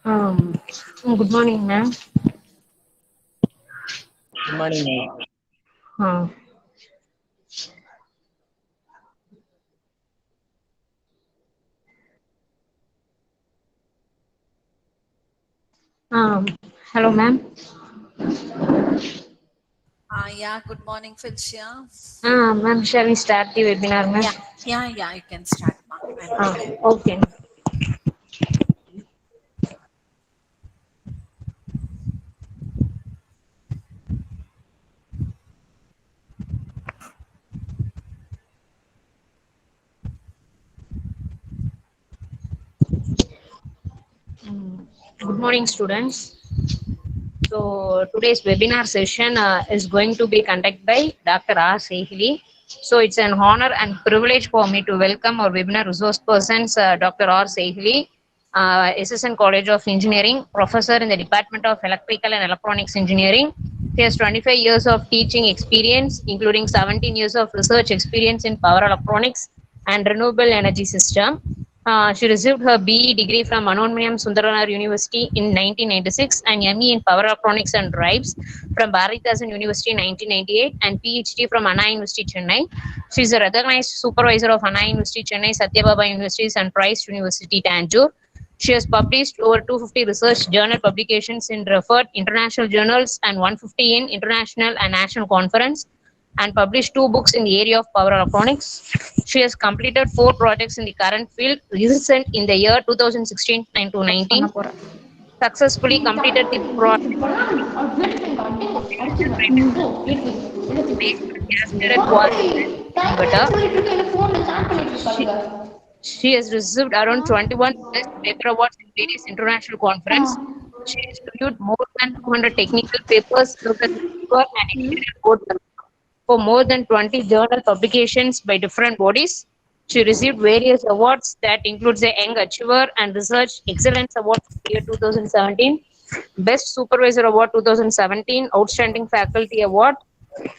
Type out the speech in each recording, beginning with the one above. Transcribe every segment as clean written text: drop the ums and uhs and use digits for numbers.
Good morning, ma'am. Good morning, ma'am. Uh, um, Hello, ma'am. Yeah, good morning, Felicia. Ma'am, shall we start the webinar, ma'am? Yeah, you can start, ma. I'm prepared. Okay. Good morning, students. So today's webinar session is going to be conducted by Dr. R. Sehili. So it's an honor and privilege for me to welcome our webinar resource persons, Dr. R. Sehili, Assistant College of Engineering, Professor in the Department of Electrical and Electronics Engineering. She has 25 years of teaching experience, including 17 years of research experience in power electronics and renewable energy system. She received her BE degree from Anonymous Sundaranar University in 1996 and ME in Power Electronics and Drives from Bharathasan University in 1998 and PhD from Anna University Chennai. She is a recognized supervisor of Anna University Chennai, Satyababa Universities and Christ University Tanjore. She has published over 250 research journal publications in referred international journals and 150 in international and national conference and published 2 books in the area of power electronics. She has completed 4 projects in the current field, recent in the year 2016 and 2019. Successfully completed the project cascaded quality inverter. She, she has received around 21 best paper awards in various international conferences. She has reviewed more than 200 technical papers, served as a reviewer and editorial board member for more than 20 journal publications by different bodies. She received various awards that includes the Young Achiever and Research Excellence Award for the year 2017, Best Supervisor Award 2017, Outstanding Faculty Award.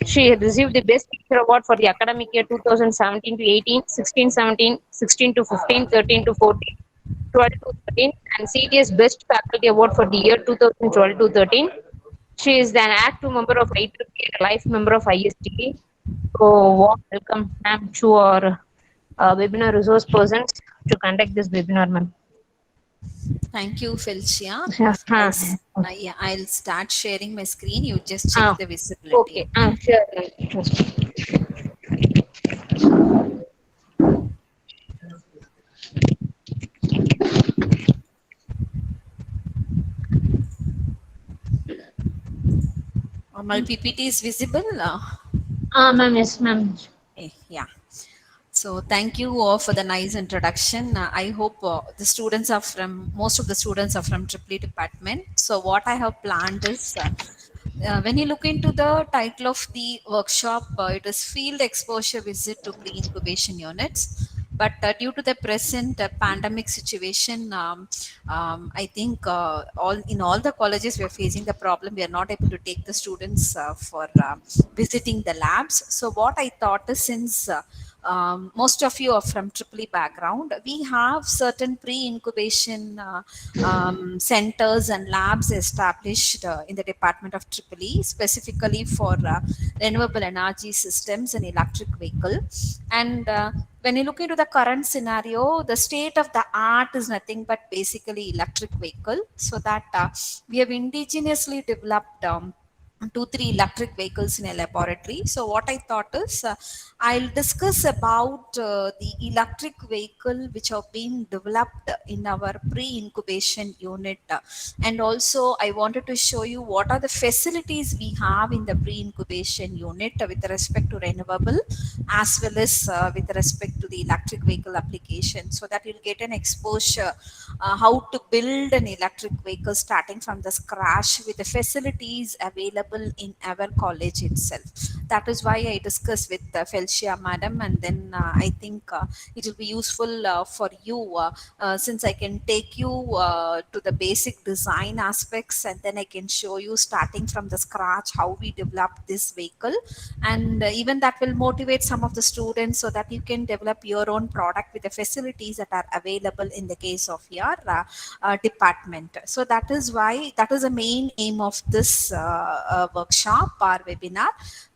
She had received the Best Teacher Award for the academic year 2017 to 18, 16 17, 16 to 15, 13 to 14, 12 to 13, and CTS Best Faculty Award for the year 2012 to 13. She is an active member of IEEE and a life member of ISTE. So, warm welcome, ma'am, to our webinar resource persons to conduct this webinar, ma'am. Thank you, Felicia. Yeah. I'll start sharing my screen. You just check the visibility. Okay. Sure. Ma'am. My PPT is visible. Ma'am, yes, ma'am. Yeah. So thank you all for the nice introduction. I hope most of the students are from Triple department. So what I have planned is, when you look into the title of the workshop, it is Field Exposure Visit to Pre-Incubation Units. But due to the present pandemic situation, I think all the colleges we are facing the problem. We are not able to take the students for visiting the labs. So what I thought is, since most of you are from Triple background, we have certain pre-incubation centers and labs established in the department of Triple, specifically for renewable energy systems and electric vehicle. And when you look into the current scenario, the state of the art is nothing but basically electric vehicle. So that we have indigenously developed 2-3 electric vehicles in a laboratory. So what I thought is, I'll discuss about the electric vehicle which have been developed in our pre-incubation unit, and also I wanted to show you what are the facilities we have in the pre-incubation unit with respect to renewable as well as with respect to the electric vehicle application, so that you'll get an exposure how to build an electric vehicle starting from the scratch with the facilities available available in our college itself. That is why I discussed with Felicia madam, and then I think it will be useful for you, since I can take you to the basic design aspects, and then I can show you starting from the scratch how we developed this vehicle. And even that will motivate some of the students so that you can develop your own product with the facilities that are available in the case of your department. So that is why, that is the main aim of this workshop or webinar,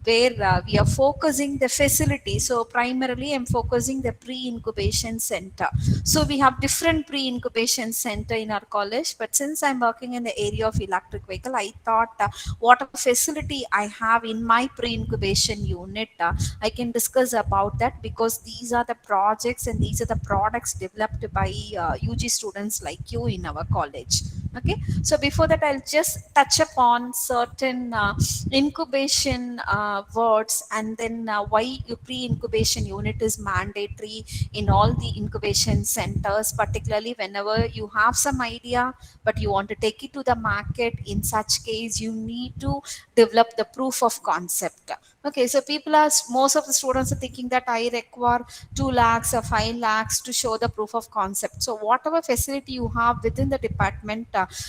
where we are focusing the facility. So primarily I'm focusing the pre-incubation center. So we have different pre-incubation center in our college, but since I'm working in the area of electric vehicle, I thought whatever facility I have in my pre-incubation unit, I can discuss about that, because these are the projects and these are the products developed by UG students like you in our college. Okay, so before that I'll just touch upon certain incubation words, and then why pre-incubation unit is mandatory in all the incubation centers, particularly whenever you have some idea but you want to take it to the market. In such case you need to develop the proof of concept. Okay, so people are, most of the students are thinking that I require 2 lakhs or 5 lakhs to show the proof of concept. So whatever facility you have within the department,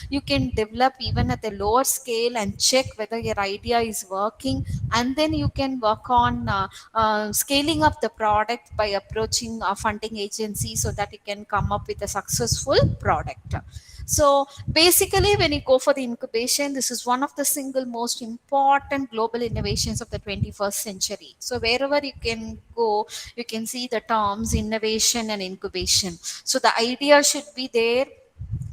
you can develop even at a lower scale and check whether your idea is working, and then you can work on scaling up the product by approaching a funding agency so that you can come up with a successful product. So basically, when you go for the incubation, this is one of the single most important global innovations of the 21st century. So wherever you can go, you can see the terms innovation and incubation. So the idea should be there,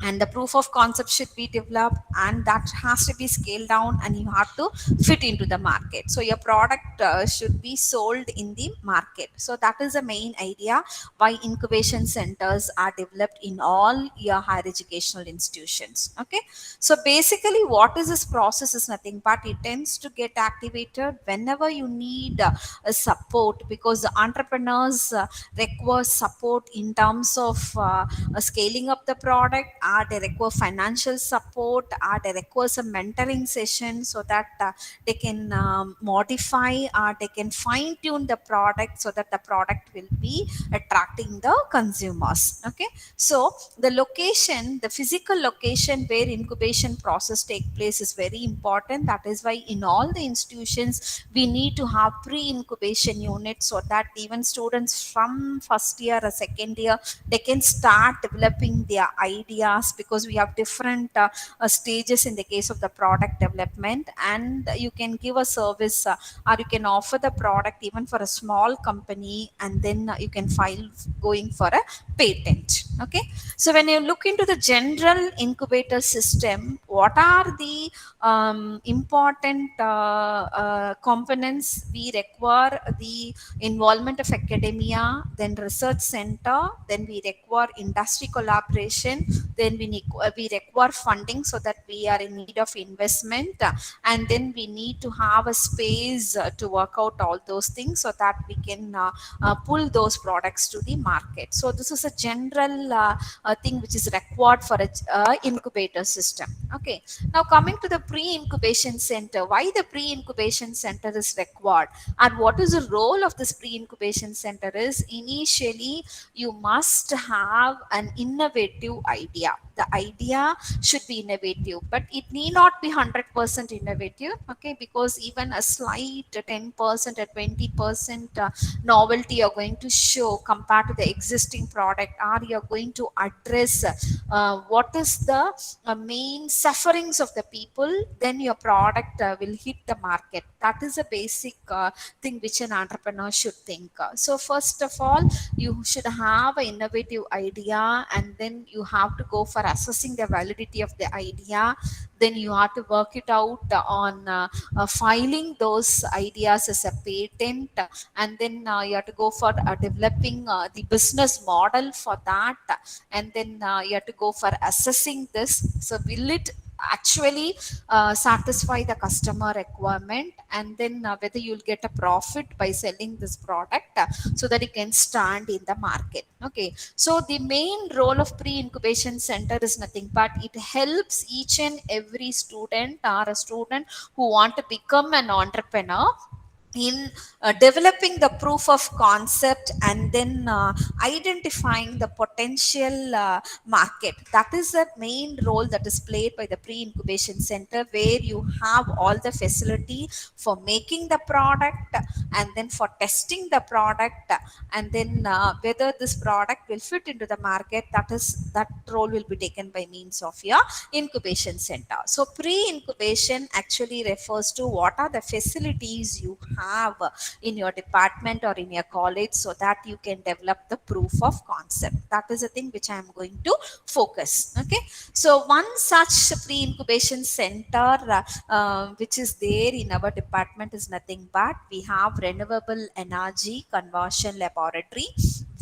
and the proof of concept should be developed, and that has to be scaled down, and you have to fit into the market. So your product should be sold in the market. So that is the main idea why incubation centers are developed in all your higher educational institutions. Okay, so basically what is this process is nothing but it tends to get activated whenever you need a support, because the entrepreneurs require support in terms of scaling up the product, or they require financial support, or they require some mentoring session so that they can modify, or they can fine tune the product so that the product will be attracting the consumers. Okay, so the location, the physical location where incubation process take place is very important. That is why in all the institutions we need to have pre-incubation units, so that even students from first year or second year, they can start developing their ideas, because we have different stages in the case of the product development. And you can give a service, or you can offer the product even for a small company, and then you can file going for a patent. Okay, so when you look into the general incubator system, what are the important components we require? The involvement of academia, then research center, then we require industry collaboration, then we require funding so that we are in need of investment, and then we need to have a space to work out all those things so that we can pull those products to the market. So this is a general thing which is required for a incubator system. Okay, now coming to the pre-incubation center, why the pre-incubation center is required, and what is the role of this pre-incubation center is, initially you must have an innovative idea. The idea should be innovative, but it need not be 100% innovative. Okay, because even a slight 10% or 20% novelty you're going to show compared to the existing product, or you're going to address what is the main sufferings of the people, then your product will hit the market. That is a basic thing which an entrepreneur should think. So first of all, you should have an innovative idea, and then you have to go for assessing the validity of the idea. Then you have to work it out on filing those ideas as a patent, and then you have to go for developing the business model for that, and then you have to go for assessing this. So will it actually satisfy the customer requirement, and then whether you'll get a profit by selling this product, so that it can stand in the market. Okay, so the main role of pre-incubation center is nothing but it helps each and every student or a student who want to become an entrepreneur in developing the proof of concept, and then identifying the potential market. That is the main role that is played by the pre-incubation center, where you have all the facility for making the product, and then for testing the product, and then whether this product will fit into the market. That role will be taken by means of your incubation center. So pre-incubation actually refers to what are the facilities you have in your department or in your college, so that you can develop the proof of concept. That is the thing which I am going to focus. Okay, so one such pre-incubation center which is there in our department is nothing but we have renewable energy conversion laboratory,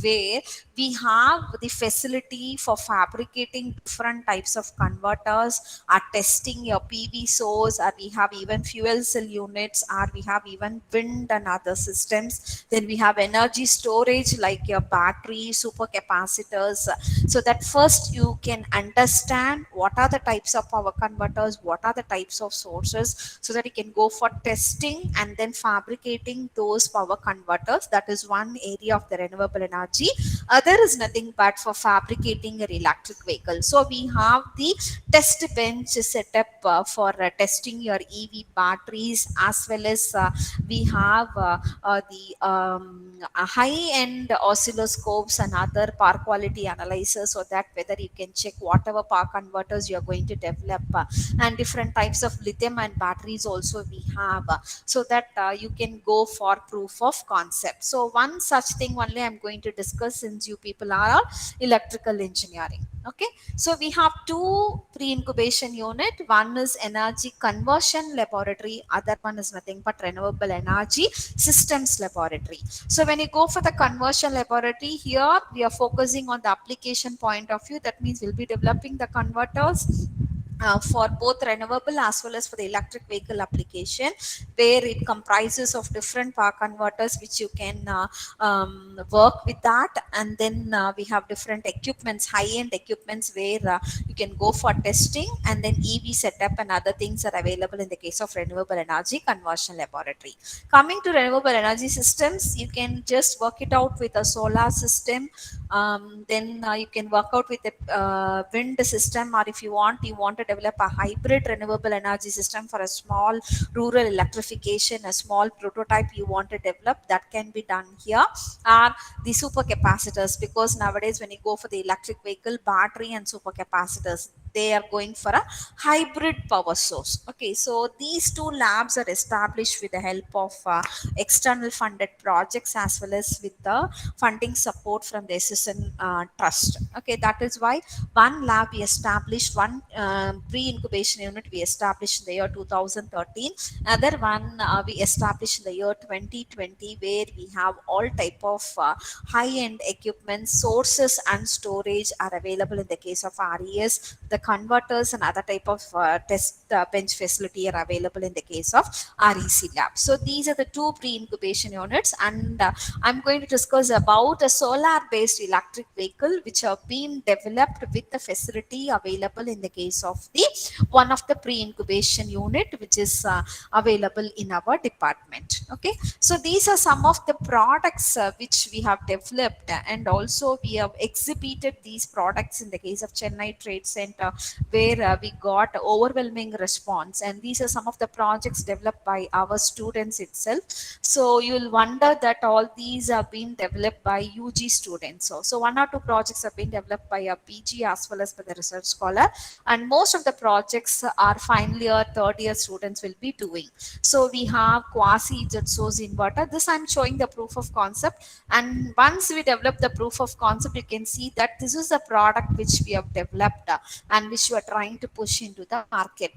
where we have the facility for fabricating different types of converters, are testing your PV source, or we have even fuel cell units, or we have even wind and other systems. Then we have energy storage like your battery, supercapacitors, so that first you can understand what are the types of power converters, what are the types of sources, so that you can go for testing and then fabricating those power converters. That is one area of the renewable energy. Other is nothing but for fabricating an electric vehicle. So we have the test bench set up for testing your EV batteries, as well as we have the high-end oscilloscopes and other power quality analyzers, so that whether you can check whatever power converters you are going to develop, and different types of lithium and batteries also we have, so that you can go for proof of concept. So one such thing only I'm going to discuss, since you people are electrical engineering. Okay, so we have two pre-incubation unit. One is energy conversion laboratory, other one is nothing but renewable energy systems laboratory. So when you go for the conversion laboratory, here we are focusing on the application point of view. That means we'll be developing the converters for both renewable as well as for the electric vehicle application, where it comprises of different power converters which you can work with that. And then we have different equipments, high-end equipments, where you can go for testing, and then EV setup and other things are available in the case of renewable energy conversion laboratory. Coming to renewable energy systems, you can just work it out with a solar system, then you can work out with a wind system, or if you want to develop a hybrid renewable energy system for a small rural electrification, a small prototype you want to develop, that can be done here. Are the supercapacitors, because nowadays when you go for the electric vehicle, battery and supercapacitors, they are going for a hybrid power source. Okay, so these two labs are established with the help of external funded projects, as well as with the funding support from the SSN trust. Okay, that is why one lab we established, one pre-incubation unit we established in the year 2013. Other one we established in the year 2020, where we have all type of high-end equipment, sources and storage are available in the case of RES. The converters and other type of test bench facility are available in the case of REC lab. So these are the two pre-incubation units, and I'm going to discuss about a solar-based electric vehicle which have been developed with the facility available in the case of the one of the pre-incubation unit which is available in our department. Okay, so these are some of the products which we have developed, and also we have exhibited these products in the case of Chennai Trade Center, where we got overwhelming response, and these are some of the projects developed by our students itself. So you will wonder that all these are being developed by UG students. So one or two projects have been developed by a PG as well as by the research scholar, and most of the projects are final year, third year students will be doing. So we have quasi jet source inverter. This I'm showing the proof of concept, and once we develop the proof of concept, you can see that this is a product which we have developed, and and which we are trying to push into the market.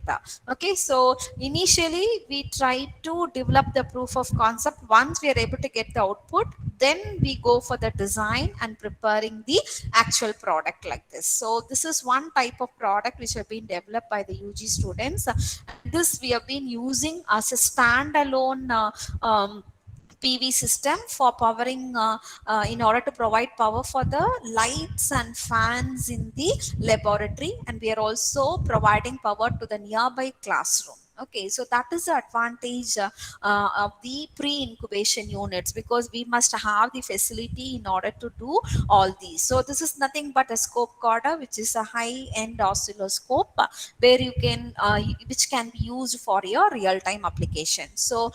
Okay, so initially we try to develop the proof of concept. Once we are able to get the output, then we go for the design and preparing the actual product like this. So this is one type of product which have been developed by the UG students, and this we have been using as a standalone PV system for powering in order to provide power for the lights and fans in the laboratory, and we are also providing power to the nearby classroom. Okay, so that is the advantage of the pre-incubation units, because we must have the facility in order to do all these. So this is nothing but a scope recorder, which is a high-end oscilloscope where you can which can be used for your real-time application. So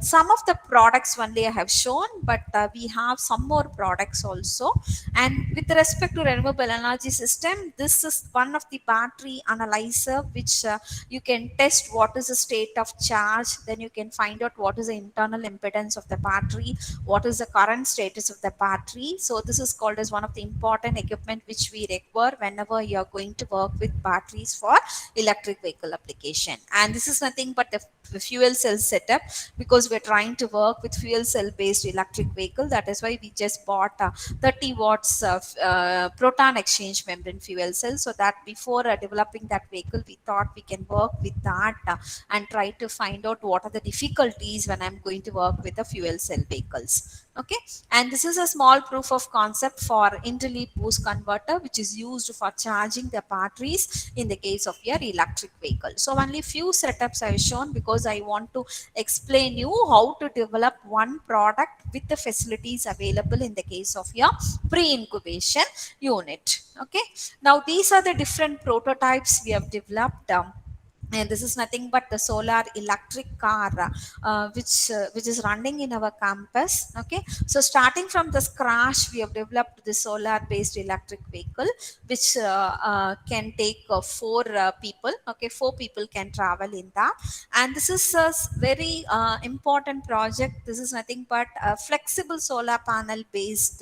some of the products only I have shown, but we have some more products also. And with respect to renewable energy system, this is one of the battery analyzer which you can test what is the state of charge, then you can find out what is the internal impedance of the battery, what is the current status of the battery. So this is called as one of the important equipment which we require whenever you are going to work with batteries for electric vehicle application. And this is nothing but the fuel cell setup, because we're trying to work with fuel cell based electric vehicle. That is why we just bought 30 watts of proton exchange membrane fuel cell, so that before developing that vehicle, we thought we can work with that and try to find out what are the difficulties when I'm going to work with the fuel cell vehicles. Okay, and this is a small proof of concept for interlead boost converter, which is used for charging the batteries in the case of your electric vehicle. So only few setups I have shown, because I want to explain you how to develop one product with the facilities available in the case of your pre-incubation unit. Okay, now these are the different prototypes we have developed. And this is nothing but the solar electric car which is running in our campus. Okay, so starting from the scratch, we have developed the solar based electric vehicle which can take four people. Okay, four people can travel in that. And this is a very important project. This is nothing but a flexible solar panel based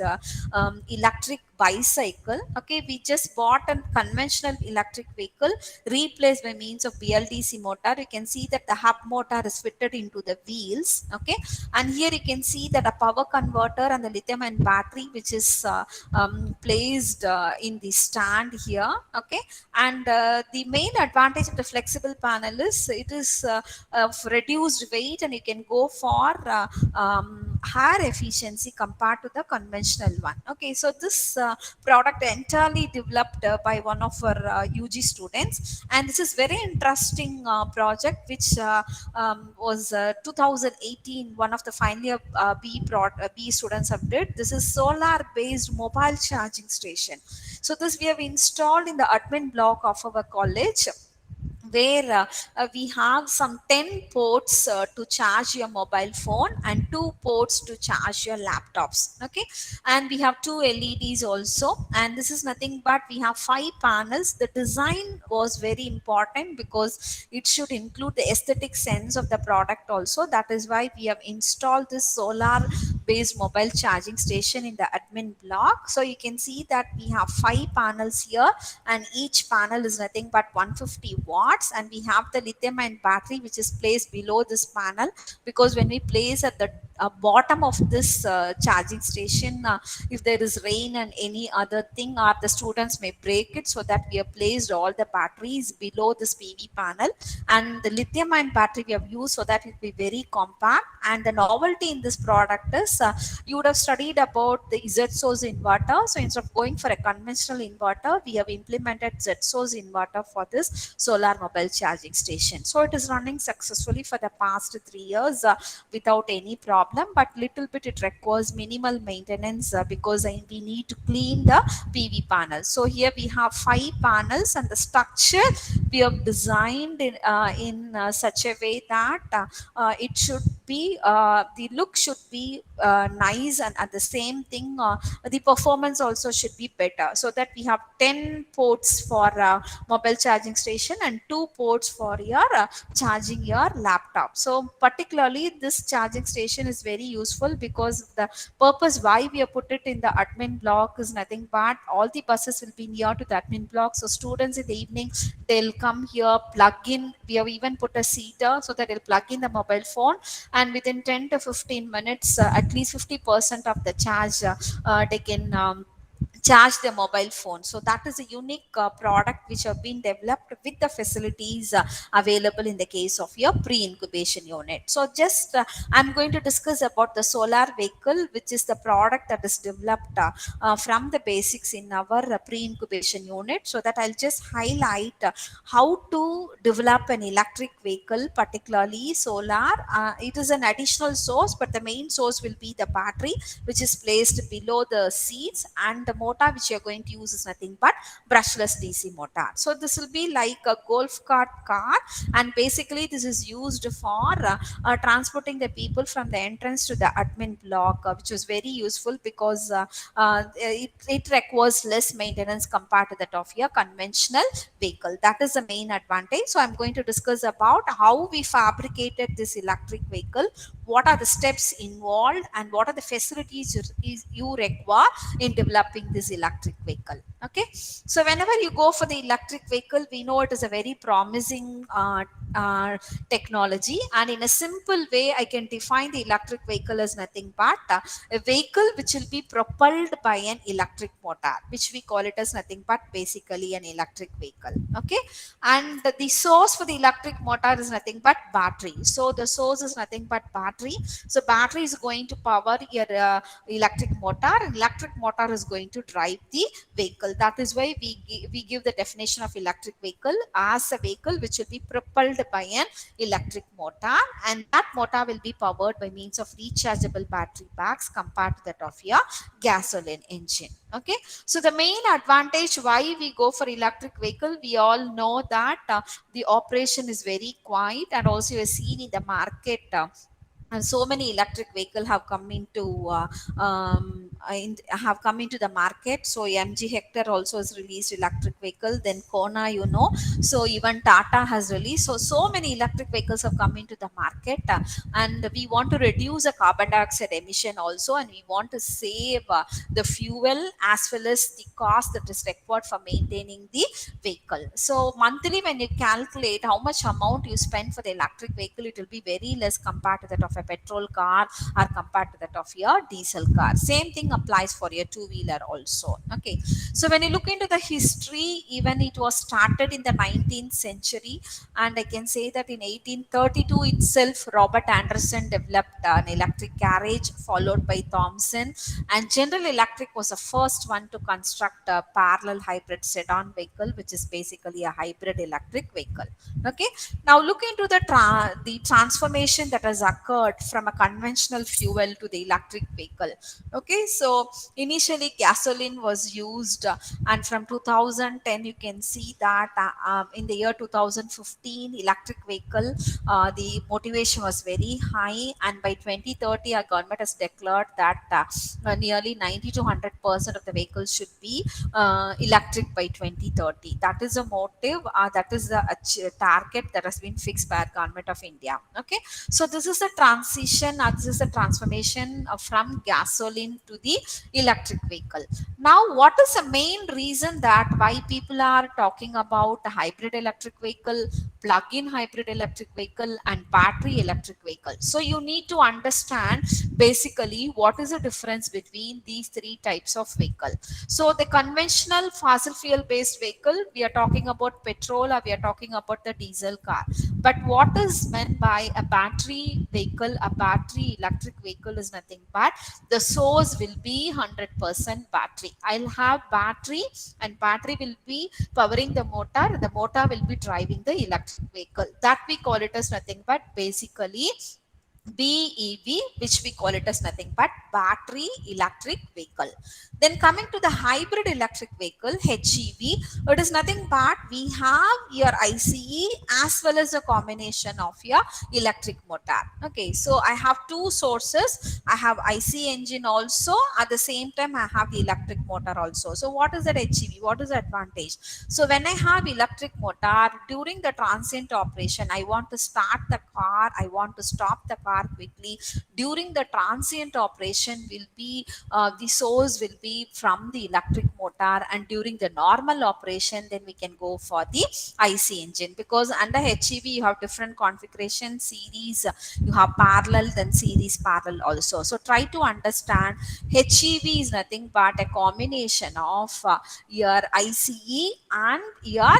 electric bicycle. Okay, we just bought a conventional electric vehicle replaced by means of BLDC motor. You can see that the hub motor is fitted into the wheels. Okay, and here you can see that a power converter and the lithium ion battery which is placed in the stand here. Okay, and the main advantage of the flexible panel is it is of reduced weight, and you can go for higher efficiency compared to the conventional one. Okay, so this product entirely developed by one of our UG students, and this is very interesting project which was 2018 one of the final year B students have did. This is solar based mobile charging station. So this we have installed in the admin block of our college, where we have some 10 ports to charge your mobile phone and 2 ports to charge your laptops. Okay, and we have 2 LEDs also, and this is nothing but we have 5 panels. The design was very important because it should include the aesthetic sense of the product also. That is why we have installed this solar based mobile charging station in the admin block. So you can see that we have 5 panels here, and each panel is nothing but 150 watts, and we have the lithium ion battery which is placed below this panel, because when we place at the bottom of this charging station, if there is rain and any other thing, or the students may break it, so that we have placed all the batteries below this PV panel. And the lithium ion battery we have used so that it will be very compact. And the novelty in this product is you would have studied about the Z source inverter. So instead of going for a conventional inverter, we have implemented Z source inverter for this solar mobile charging station. So it is running successfully for the past 3 years without any problem, but little bit it requires minimal maintenance because we need to clean the PV panel. So here we have 5 panels, and the structure we have designed in such a way that it should be the look should be nice, and at the same thing the performance also should be better, so that we have 10 ports for mobile charging station and 2 ports for your charging your laptop. So particularly this charging station is very useful, because the purpose why we have put it in the admin block is nothing but all the buses will be near to the admin block, so students in the evening they'll come here, plug in. We have even put a seater so that they'll plug in the mobile phone, and within 10 to 15 minutes at least 50% of the charge they can charge their mobile phone. So that is a unique product which have been developed with the facilities available in the case of your pre-incubation unit. So just I'm going to discuss about the solar vehicle, which is the product that is developed from the basics in our pre-incubation unit, so that I'll just highlight how to develop an electric vehicle, particularly solar. It is an additional source, but the main source will be the battery, which is placed below the seats, and the motor which you're going to use is nothing but brushless DC motor. So this will be like a golf cart car, and basically this is used for transporting the people from the entrance to the admin block, which was very useful because it requires less maintenance compared to that of your conventional vehicle. That is the main advantage. So I'm going to discuss about how we fabricated this electric vehicle, what are the steps involved, and what are the facilities you require in developing this electric vehicle. Okay, so whenever you go for the electric vehicle, we know it is a very promising technology, and in a simple way I can define the electric vehicle as nothing but a vehicle which will be propelled by an electric motor, which we call it as nothing but basically an electric vehicle. Okay, and the source for the electric motor is nothing but battery. So the source is nothing but battery. So battery is going to power your electric motor, and electric motor is going to drive the vehicle. That is why we give the definition of electric vehicle as a vehicle which will be propelled by an electric motor, and that motor will be powered by means of rechargeable battery packs compared to that of your gasoline engine. Okay, so the main advantage why we go for electric vehicle, we all know that the operation is very quiet, and also you are seen in the market and so many electric vehicles have come into have come into the market. So MG Hector also has released electric vehicle, then Kona, you know, so even Tata has released. So many electric vehicles have come into the market, and we want to reduce the carbon dioxide emission also, and we want to save the fuel as well as the cost that is required for maintaining the vehicle. So monthly when you calculate how much amount you spend for the electric vehicle, it will be very less compared to that of a petrol car or compared to that of your diesel car. Same thing applies for your two-wheeler also. Okay, so when you look into the history, even it was started in the 19th century, and I can say that in 1832 itself Robert Anderson developed an electric carriage, followed by Thomson, and General Electric was the first one to construct a parallel hybrid sedan vehicle, which is basically a hybrid electric vehicle. Okay, now look into the transformation that has occurred from a conventional fuel to the electric vehicle. Okay, so initially gasoline was used, and from 2010 you can see that in the year 2015 electric vehicle the motivation was very high, and by 2030 our government has declared that nearly 90 to 100% of the vehicles should be electric by 2030. That is a motive, that is the target that has been fixed by the government of India. Okay, so this is a transition, this is a transformation from gasoline to the electric vehicle. Now what is the main reason that why people are talking about a hybrid electric vehicle, plug-in hybrid electric vehicle, and battery electric vehicle? So you need to understand basically what is the difference between these three types of vehicle. So the conventional fossil fuel based vehicle, we are talking about petrol or we are talking about the diesel car. But what is meant by a battery vehicle, a battery electric vehicle is nothing but the source will be 100% battery. I'll have battery, and battery will be powering the motor will be driving the electric vehicle. That we call it as nothing but basically BEV, which we call it as nothing but battery electric vehicle. Then coming to the hybrid electric vehicle, HEV, it is nothing but we have your ICE as well as a combination of your electric motor. Okay, so I have two sources. I have IC engine also. At the same time, I have the electric motor also. So what is that HEV? What is the advantage? So when I have electric motor during the transient operation, I want to start the car, I want to stop the car quickly. During the transient operation will be the source will be from the electric motor, and during the normal operation then we can go for the IC engine, because under HEV you have different configuration series, you have parallel then series parallel also. So try to understand HEV is nothing but a combination of your ICE and your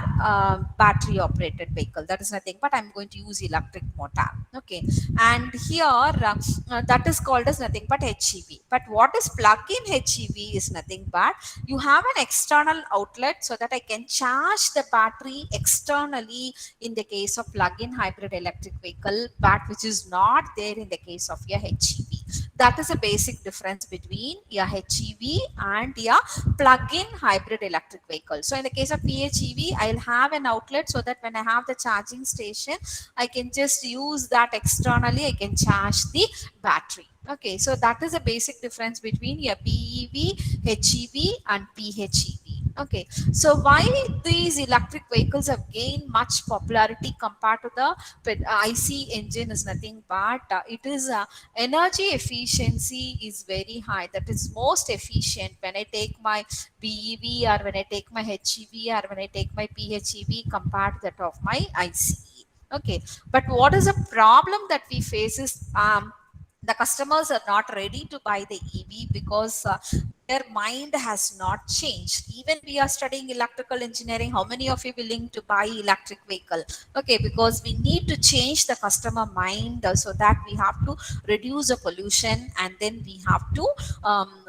battery operated vehicle. That is nothing but I'm going to use electric motor. Okay, and here that is called as nothing but HEV. But what is plug-in HEV is nothing but you have an external outlet so that I can charge the battery externally in the case of plug-in hybrid electric vehicle, but which is not there in the case of your HEV. That is a basic difference between your HEV and your plug-in hybrid electric vehicle. So in the case of PHEV, I'll have an outlet so that when I have the charging station, I can just use that externally, I can charge the battery. Okay, so that is a basic difference between your BEV, HEV and PHEV. Okay, so why these electric vehicles have gained much popularity compared to the IC engine is nothing but it is energy efficiency is very high. That is most efficient when I take my BEV or when I take my HEV or when I take my PHEV compared to that of my ICE. Okay, but what is the problem that we face is the customers are not ready to buy the EV because their mind has not changed. Even we are studying electrical engineering, how many of you willing to buy electric vehicle? Okay, because we need to change the customer mind so that we have to reduce the pollution, and then we have to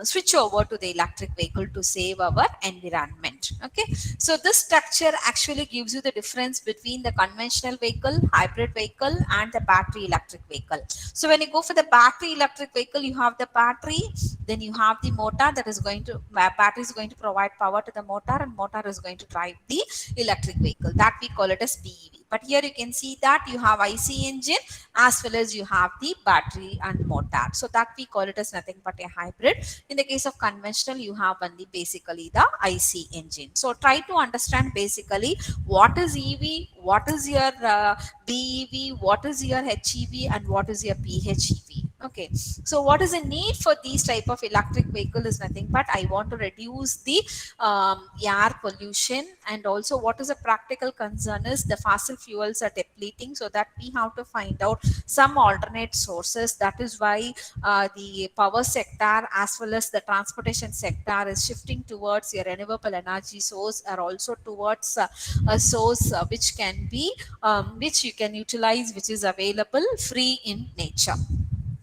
switch over to the electric vehicle to save our environment. Okay, so this structure actually gives you the difference between the conventional vehicle, hybrid vehicle and the battery electric vehicle. So when you go for the battery electric vehicle, you have the battery, then you have the motor that is going to, battery is going to provide power to the motor, and motor is going to drive the electric vehicle. That we call it as BEV. But here you can see that you have IC engine as well as you have the battery and motor. So that we call it as nothing but a hybrid. In the case of conventional, you have only basically the IC engine. So try to understand basically what is EV, what is your BEV, what is your HEV, and what is your PHEV. Okay, so what is the need for these type of electric vehicle is nothing but I want to reduce the air pollution, and also what is a practical concern is the fossil fuels are depleting, so that we have to find out some alternate sources. That is why the power sector as well as the transportation sector is shifting towards a renewable energy source, or also towards a source which can be which you can utilize, which is available free in nature.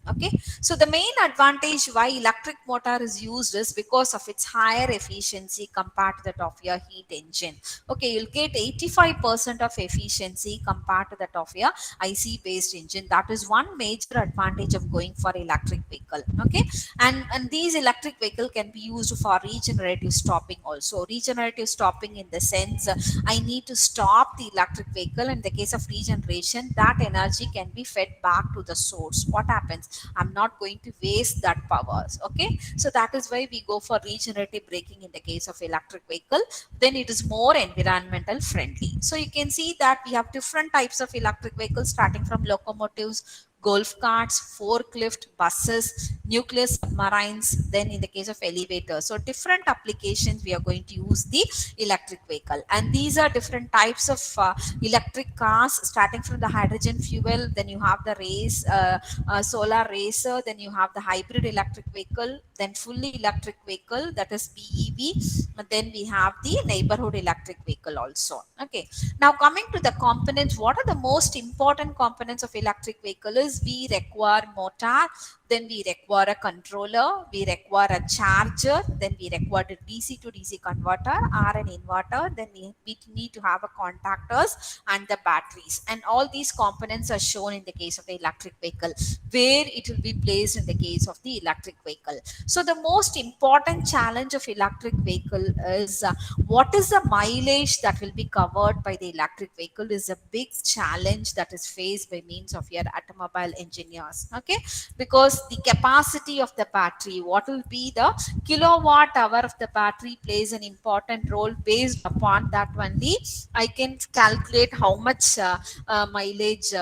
Okay, so the main advantage why electric motor is used is because of its higher efficiency compared to that of your heat engine. Okay, you'll get 85% of efficiency compared to that of your IC based engine. That is one major advantage of going for electric vehicle. Okay, and these electric vehicle can be used for regenerative stopping also. Regenerative stopping in the sense I need to stop the electric vehicle. In the case of regeneration, that energy can be fed back to the source. What happens? I'm not going to waste that power. Okay, so that is why we go for regenerative braking in the case of electric vehicle. Then it is more environmental friendly. So you can see that we have different types of electric vehicles, starting from locomotives, golf carts, forklift, buses, nuclear submarines, then in the case of elevators. So different applications we are going to use the electric vehicle. And these are different types of electric cars, starting from the hydrogen fuel, then you have the solar racer, then you have the hybrid electric vehicle, then fully electric vehicle, that is BEV, and then we have the neighborhood electric vehicle also. Okay, now coming to the components, what are the most important components of electric vehicle is we require motor, then we require a controller, we require a charger, then we require a DC to DC converter or an inverter, then we need to have a contactors and the batteries, and all these components are shown in the case of the electric vehicle, where it will be placed in the case of the electric vehicle. So the most important challenge of electric vehicle is what is the mileage that will be covered by the electric vehicle is a big challenge that is faced by means of your automobile engineers. Okay, because the capacity of the battery, what will be the kilowatt hour of the battery plays an important role. Based upon that only I can calculate how much mileage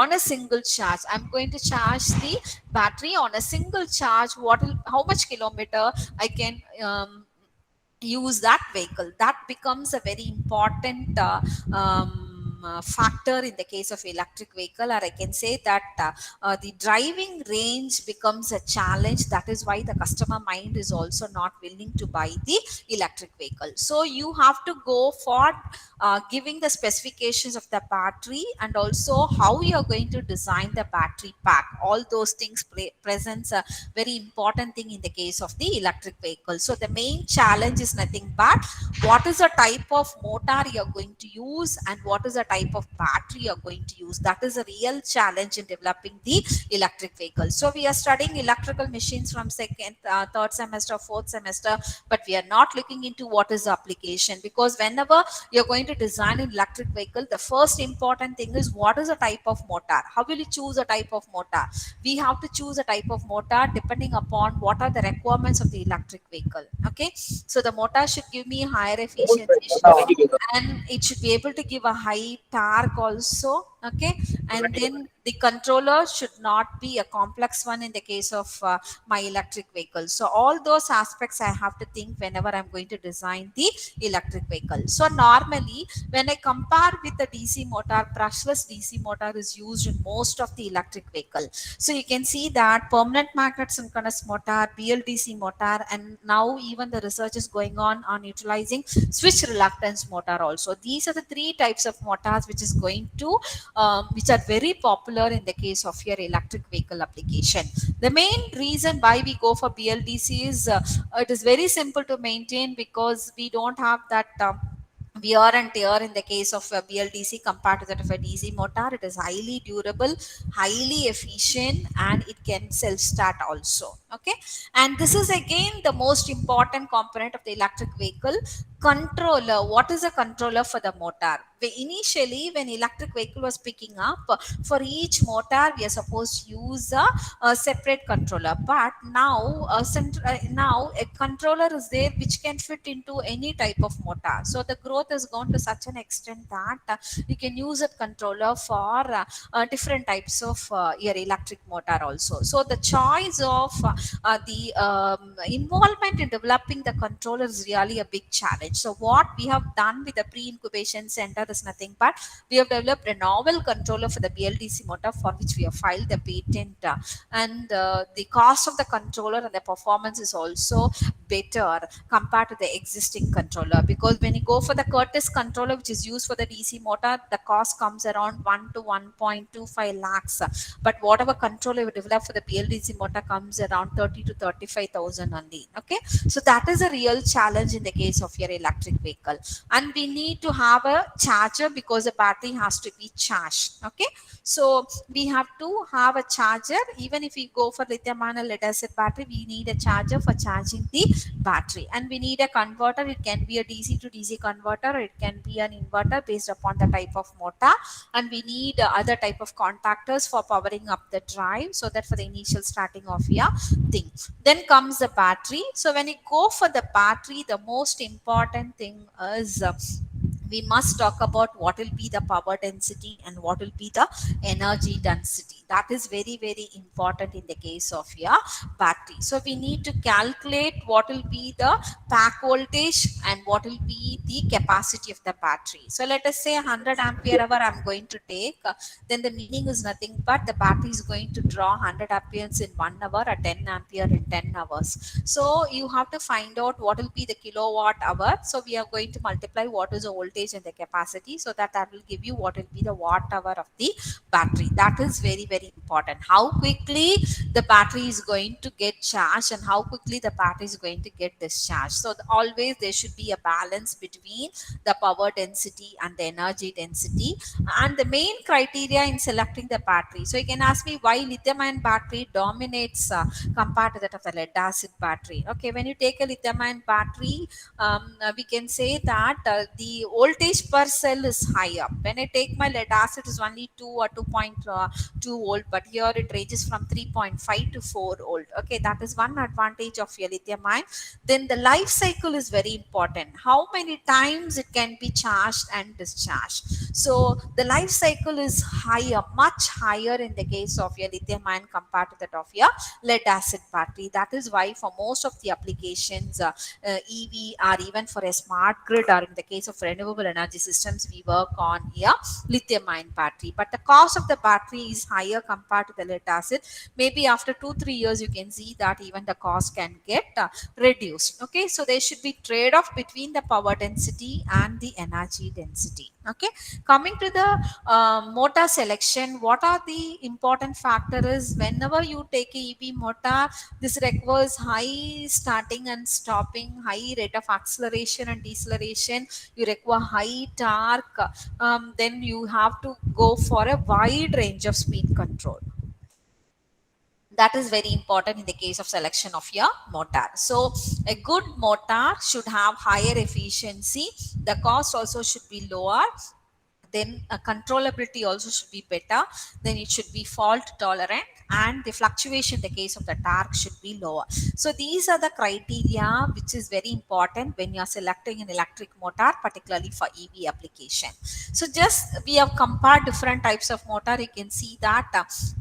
on a single charge. I'm going to charge the battery on a single charge. How much kilometer I can use that vehicle. That becomes a very important factor in the case of electric vehicle, or I can say that the driving range becomes a challenge. That is why the customer mind is also not willing to buy the electric vehicle. So you have to go for giving the specifications of the battery, and also how you are going to design the battery pack. All those things presents a very important thing in the case of the electric vehicle. So the main challenge is nothing but what is the type of motor you are going to use and what is the type of battery you are going to use. That is a real challenge in developing the electric vehicle. So we are studying electrical machines from second, third semester, fourth semester, but we are not looking into what is the application, because whenever you're going to design an electric vehicle, the first important thing is what is the type of motor. How will you choose a type of motor? We have to choose a type of motor depending upon what are the requirements of the electric vehicle. Okay, so the motor should give me higher efficiency, and it should be able to give a high torque also. Okay, and then the controller should not be a complex one in the case of my electric vehicle. So all those aspects I have to think whenever I'm going to design the electric vehicle. So normally when I compare with the DC motor, brushless DC motor is used in most of the electric vehicle. So you can see that permanent magnet synchronous motor, BLDC motor, and now even the research is going on utilizing switch reluctance motor also. These are the three types of motors which is going to which are very popular in the case of your electric vehicle application. The main reason why we go for BLDC is it is very simple to maintain, because we don't have that wear and tear in the case of a BLDC compared to that of a DC motor. It is highly durable, highly efficient, and it can self-start also. Okay, and this is again the most important component of the electric vehicle, controller. What is a controller for the motor? Initially, when electric vehicle was picking up, for each motor we are supposed to use a separate controller, but now now a controller is there which can fit into any type of motor. So the growth has gone to such an extent that you can use a controller for different types of your electric motor also. So the choice of the involvement in developing the controller is really a big challenge. So what we have done with the pre-incubation center is nothing but we have developed a novel controller for the BLDC motor, for which we have filed the patent, and the cost of the controller and the performance is also better compared to the existing controller, because when you go for the Curtis controller which is used for the DC motor, the cost comes around 1 to 1.25 lakhs, but whatever controller we develop for the BLDC motor comes around 30 to 35,000 only. Okay, so that is a real challenge in the case of your electric vehicle, and we need to have a charger because the battery has to be charged. Okay, so we have to have a charger. Even if we go for lithium ion lead acid battery, we need a charger for charging the battery, and we need a converter. It can be a DC to DC converter, or it can be an inverter based upon the type of motor, and we need other type of contactors for powering up the drive, so that for the initial starting of your thing. Then comes the battery. So when you go for the battery, the most important thing is we must talk about what will be the power density and what will be the energy density. That is very, very important in the case of your battery. So we need to calculate what will be the pack voltage and what will be the capacity of the battery. So let us say 100 ampere hour I'm going to take, then the meaning is nothing but the battery is going to draw 100 amperes in 1 hour or 10 ampere in 10 hours. So you have to find out what will be the kilowatt hour. So we are going to multiply what is the voltage and the capacity, so that will give you what will be the watt hour of the battery. That is very, very very important. How quickly the battery is going to get charged and how quickly the battery is going to get discharged. So always there should be a balance between the power density and the energy density, and the main criteria in selecting the battery. So you can ask me why lithium ion battery dominates compared to that of the lead acid battery. Okay, when you take a lithium ion battery, we can say that the voltage per cell is higher. When I take my lead acid, it is only 2 or 2.2 volt, but here it ranges from 3.5 to 4 volt. Okay, that is one advantage of your lithium ion. Then the life cycle is very important. How many times it can be charged and discharged. So the life cycle is higher, much higher in the case of your lithium ion compared to that of your lead acid battery. That is why for most of the applications, EV or even for a smart grid or in the case of renewable energy systems, we work on here lithium ion battery. But the cost of the battery is higher compared to the lead acid. Maybe after 2-3 years, you can see that even the cost can get reduced. Okay, so there should be trade-off between the power density and the energy density. Okay, coming to the motor selection, what are the important factor is whenever you take a EV motor, this requires high starting and stopping, high rate of acceleration and deceleration. You require high torque. Then you have to go for a wide range of speed control. That is very important in the case of selection of your motor. So a good motor should have higher efficiency. The cost also should be lower. Then controllability also should be better. Then it should be fault tolerant, and the fluctuation in the case of the torque should be lower. So these are the criteria which is very important when you are selecting an electric motor, particularly for EV application. So just we have compared different types of motor. You can see that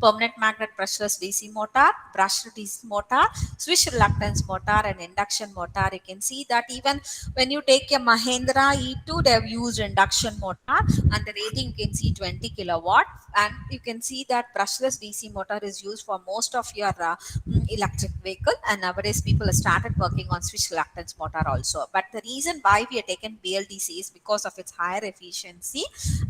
permanent magnet brushless DC motor, brushed DC motor, switch reluctance motor, and induction motor. You can see that even when you take a Mahindra E2, they have used induction motor, and the rating you can see 20 kilowatt. And you can see that brushless DC motor is used for most of your electric vehicle, and nowadays people have started working on switch reluctance motor also. But the reason why we have taken BLDC is because of its higher efficiency,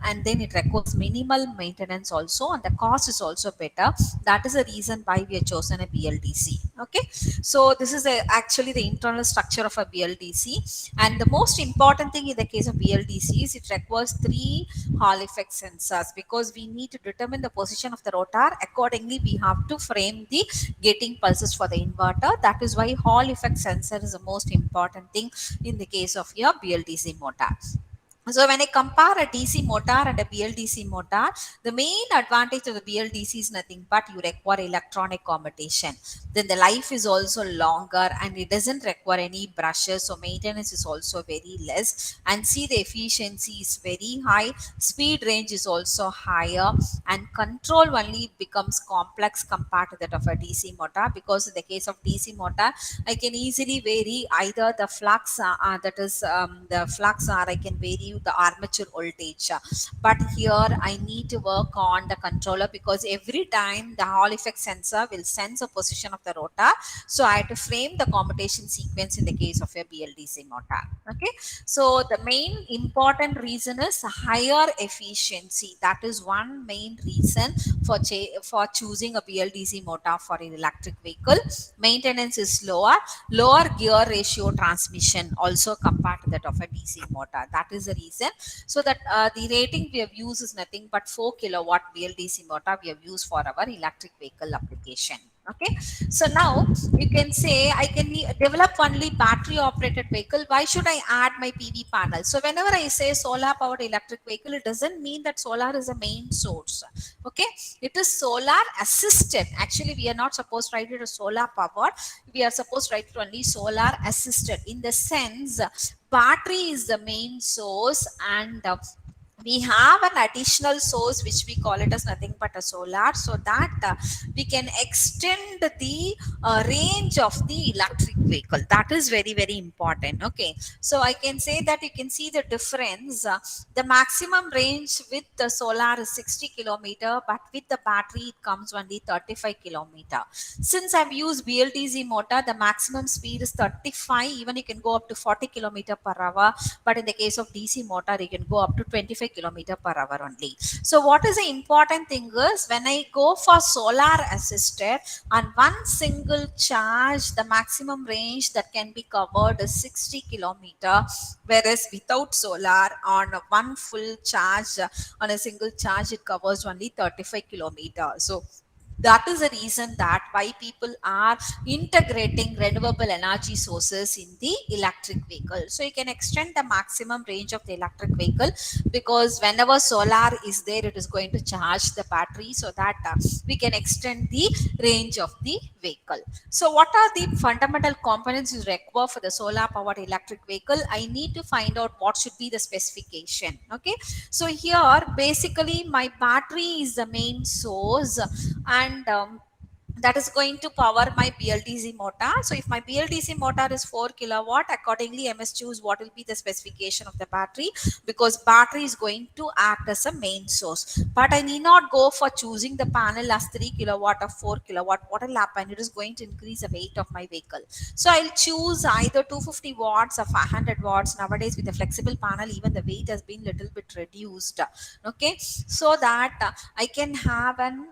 and then it requires minimal maintenance also, and the cost is also better. That is the reason why we have chosen a BLDC. Okay, so this is actually the internal structure of a BLDC, and the most important thing in the case of BLDC is it requires 3 Hall effect sensors, because we need to determine the position of the rotor. Accordingly, we have to frame the gating pulses for the inverter. That is why Hall effect sensor is the most important thing in the case of your BLDC motor. So when I compare a DC motor and a BLDC motor, the main advantage of the BLDC is nothing but you require electronic commutation. Then the life is also longer and it doesn't require any brushes, so maintenance is also very less. And see, the efficiency is very high, speed range is also higher, and control only becomes complex compared to that of a DC motor, because in the case of DC motor, I can easily vary either the flux, the flux, or I can vary the armature voltage. But here I need to work on the controller, because every time the Hall effect sensor will sense a position of the rotor. So I have to frame the commutation sequence in the case of a BLDC motor. Okay, so the main important reason is higher efficiency. That is one main reason for choosing a BLDC motor for an electric vehicle. Maintenance is lower gear ratio transmission also compared to that of a DC motor. That is the reason. So that the rating we have used is nothing but 4 kilowatt BLDC motor we have used for our electric vehicle application. Okay, so now you can say I can develop only battery operated vehicle. Why should I add my PV panel? So whenever I say solar powered electric vehicle, it doesn't mean that solar is a main source. Okay, it is solar assisted. Actually, we are not supposed to write it as solar powered. We are supposed to write it only solar assisted, in the sense battery is the main source, and we have an additional source which we call it as nothing but a solar, so that we can extend the range of the electric vehicle. That is very, very important. Okay, so I can say that you can see the difference. The maximum range with the solar is 60 kilometer, but with the battery it comes only 35 kilometer. Since I've used BLDC motor, the maximum speed is 35, even you can go up to 40 kilometer per hour. But in the case of DC motor, you can go up to 25 kilometer per hour only. So what is the important thing is, when I go for solar assisted, on one single charge, the maximum range that can be covered is 60 kilometer, whereas without solar, on one full charge, on a single charge, it covers only 35 kilometer. So that is the reason that why people are integrating renewable energy sources in the electric vehicle. So you can extend the maximum range of the electric vehicle, because whenever solar is there, it is going to charge the battery, so that we can extend the range of the vehicle. So what are the fundamental components you require for the solar powered electric vehicle? I need to find out what should be the specification. Okay, so here basically my battery is the main source, and that is going to power my BLDC motor. So if my BLDC motor is 4 kilowatt, accordingly I must choose what will be the specification of the battery, because battery is going to act as a main source. But I need not go for choosing the panel as 3 kilowatt or 4 kilowatt. What will happen? It is going to increase the weight of my vehicle. So I'll choose either 250 watts or 500 watts. Nowadays with the flexible panel, even the weight has been little bit reduced. Okay, so that I can have an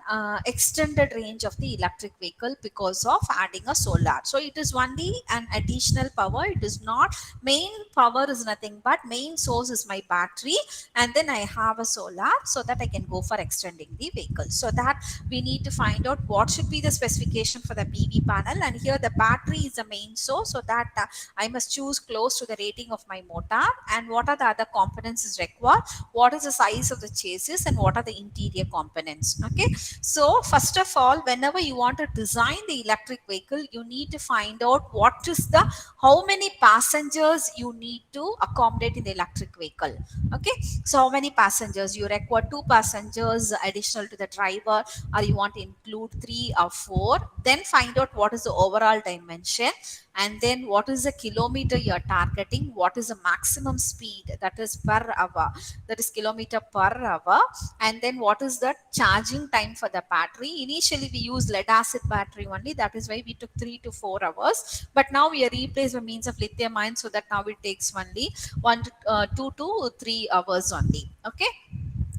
extended range of the electric vehicle because of adding a solar. So it is only an additional power. It is not main power, is nothing but main source is my battery, and then I have a solar, so that I can go for extending the vehicle. So that we need to find out what should be the specification for the PV panel, and here the battery is the main source, so that I must choose close to the rating of my motor. And what are the other components is required, what is the size of the chassis, and what are the interior components. Okay, so first of all, whenever you want to design the electric vehicle, you need to find out what is the how many passengers you need to accommodate in the electric vehicle. Okay, so how many passengers you require? 2 passengers additional to the driver, or you want to include 3 or 4. Then find out what is the overall dimension, and then what is the kilometer you are targeting, what is the maximum speed, that is per hour, that is kilometer per hour, and then what is the charging time for the battery. Initially we use lead acid battery only, that is why we took 3 to 4 hours, but now we are replaced by means of lithium ion, so that now it takes only 2 to 3 hours only. Okay,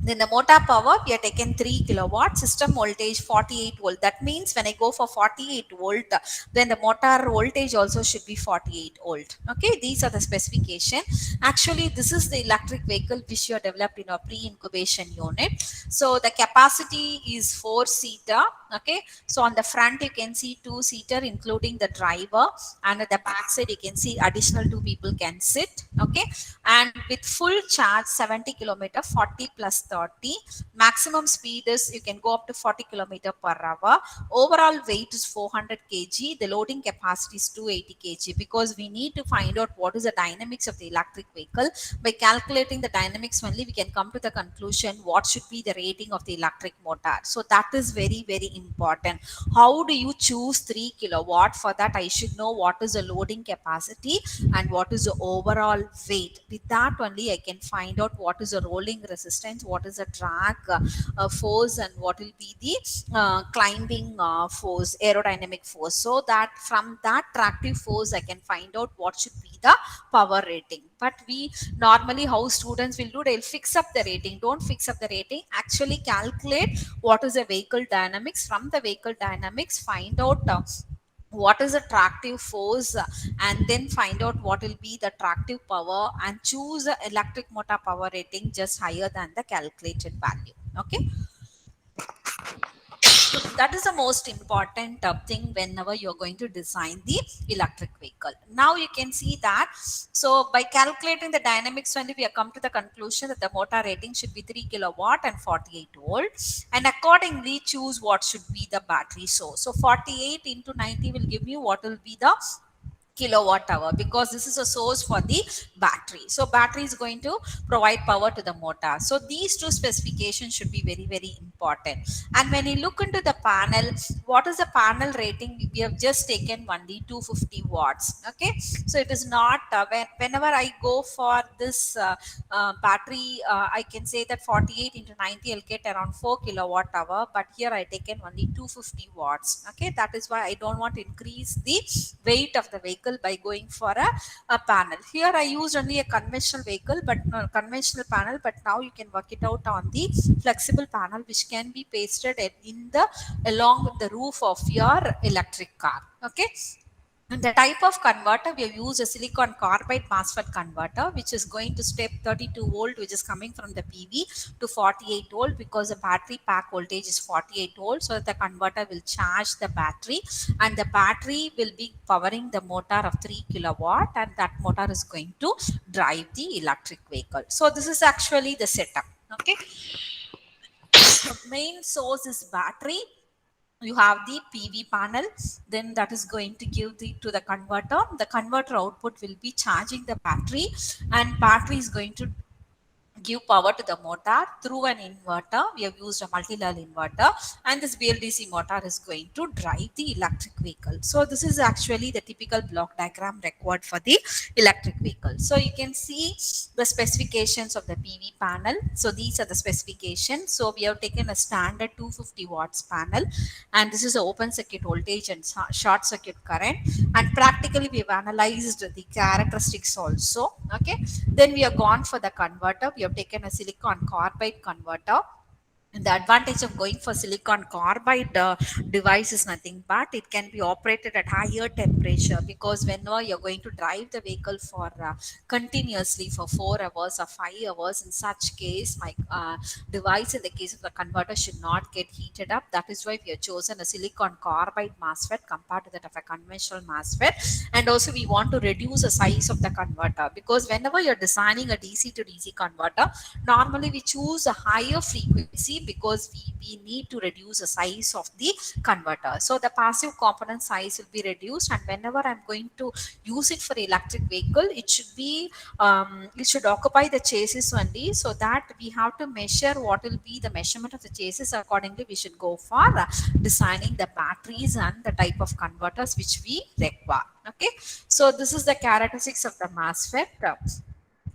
then the motor power, we are taken 3 kilowatt, system voltage 48 volt. That means when I go for 48 volt, then the motor voltage also should be 48 volt. Okay, these are the specification. Actually, this is the electric vehicle which you are developed in our pre-incubation unit. So the capacity is 4-seater. Okay, so on the front you can see 2-seater including the driver, and at the back side you can see additional 2 people can sit. Okay, and with full charge 70 kilometer, 40 plus 30, maximum speed is you can go up to 40 kilometer per hour. Overall weight is 400 kg, the loading capacity is 280 kg, because we need to find out what is the dynamics of the electric vehicle. By calculating the dynamics only, we can come to the conclusion what should be the rating of the electric motor. So that is very important. How do you choose 3 kilowatt? For that I should know what is the loading capacity and what is the overall weight. With that only I can find out what is the rolling resistance, what is the drag force, and what will be the climbing force, aerodynamic force. So that from that tractive force I can find out what should be the power rating. But we normally, how students will do, they'll fix up the rating. Don't fix up the rating, actually calculate what is the vehicle dynamics. From the vehicle dynamics, find out what is the tractive force, and then find out what will be the tractive power, and choose the electric motor power rating just higher than the calculated value. Okay, that is the most important thing whenever you're going to design the electric vehicle. Now you can see that, so by calculating the dynamics only, we have come to the conclusion that the motor rating should be 3 kilowatt and 48 volt, and accordingly choose what should be the battery source. So 48 into 90 will give you what will be the kilowatt hour, because this is a source for the battery. So battery is going to provide power to the motor. So these two specifications should be very important. important. And when you look into the panel, what is the panel rating? We have just taken only 250 watts. Okay, so it is not whenever I go for this battery, I can say that 48 into 90 I'll get around 4 kilowatt hour, but here I taken only 250 watts. Okay, that is why I don't want to increase the weight of the vehicle by going for a panel. Here I used only a conventional vehicle, but no, conventional panel, but now you can work it out on the flexible panel which can be pasted in the along with the roof of your electric car. Okay, and the type of converter, we have used a silicon carbide MOSFET converter, which is going to step 32 volt, which is coming from the PV to 48 volt, because the battery pack voltage is 48 volt. So the converter will charge the battery, and the battery will be powering the motor of 3 kilowatt, and that motor is going to drive the electric vehicle. So this is actually the setup. Okay, main source is battery. You have the PV panel, then that is going to give the to the converter. The converter output will be charging the battery, and battery is going to give power to the motor through an inverter. We have used a multi-level inverter, and this BLDC motor is going to drive the electric vehicle. So this is actually the typical block diagram required for the electric vehicle. So you can see the specifications of the PV panel. So these are the specifications. So we have taken a standard 250 watts panel, and this is the open circuit voltage and short circuit current, and practically we have analyzed the characteristics also. Okay, then we have gone for the converter. We have taken a silicon carbide converter. And the advantage of going for silicon carbide device is nothing but it can be operated at higher temperature, because whenever you're going to drive the vehicle for continuously for 4 hours or 5 hours, in such case my device in the case of the converter should not get heated up. That is why we have chosen a silicon carbide MOSFET compared to that of a conventional MOSFET. And also we want to reduce the size of the converter, because whenever you're designing a DC to DC converter, normally we choose a higher frequency because we need to reduce the size of the converter. So the passive component size will be reduced, and whenever I'm going to use it for electric vehicle, it should be it should occupy the chassis only, so that we have to measure what will be the measurement of the chassis. Accordingly we should go for designing the batteries and the type of converters which we require. Okay, so this is the characteristics of the MOSFET.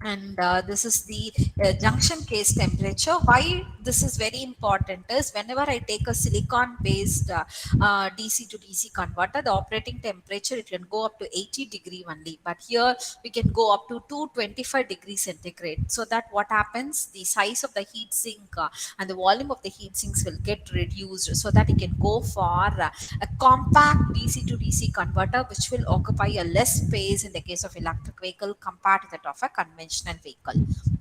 And this is the junction case temperature. Why this is very important is, whenever I take a silicon based DC to DC converter, the operating temperature, it can go up to 80 degree only, but here we can go up to 225 degrees centigrade. So that what happens, the size of the heat sink and the volume of the heat sinks will get reduced, so that you can go for a compact DC to DC converter which will occupy a less space in the case of electric vehicle compared to that of a conventional vehicle.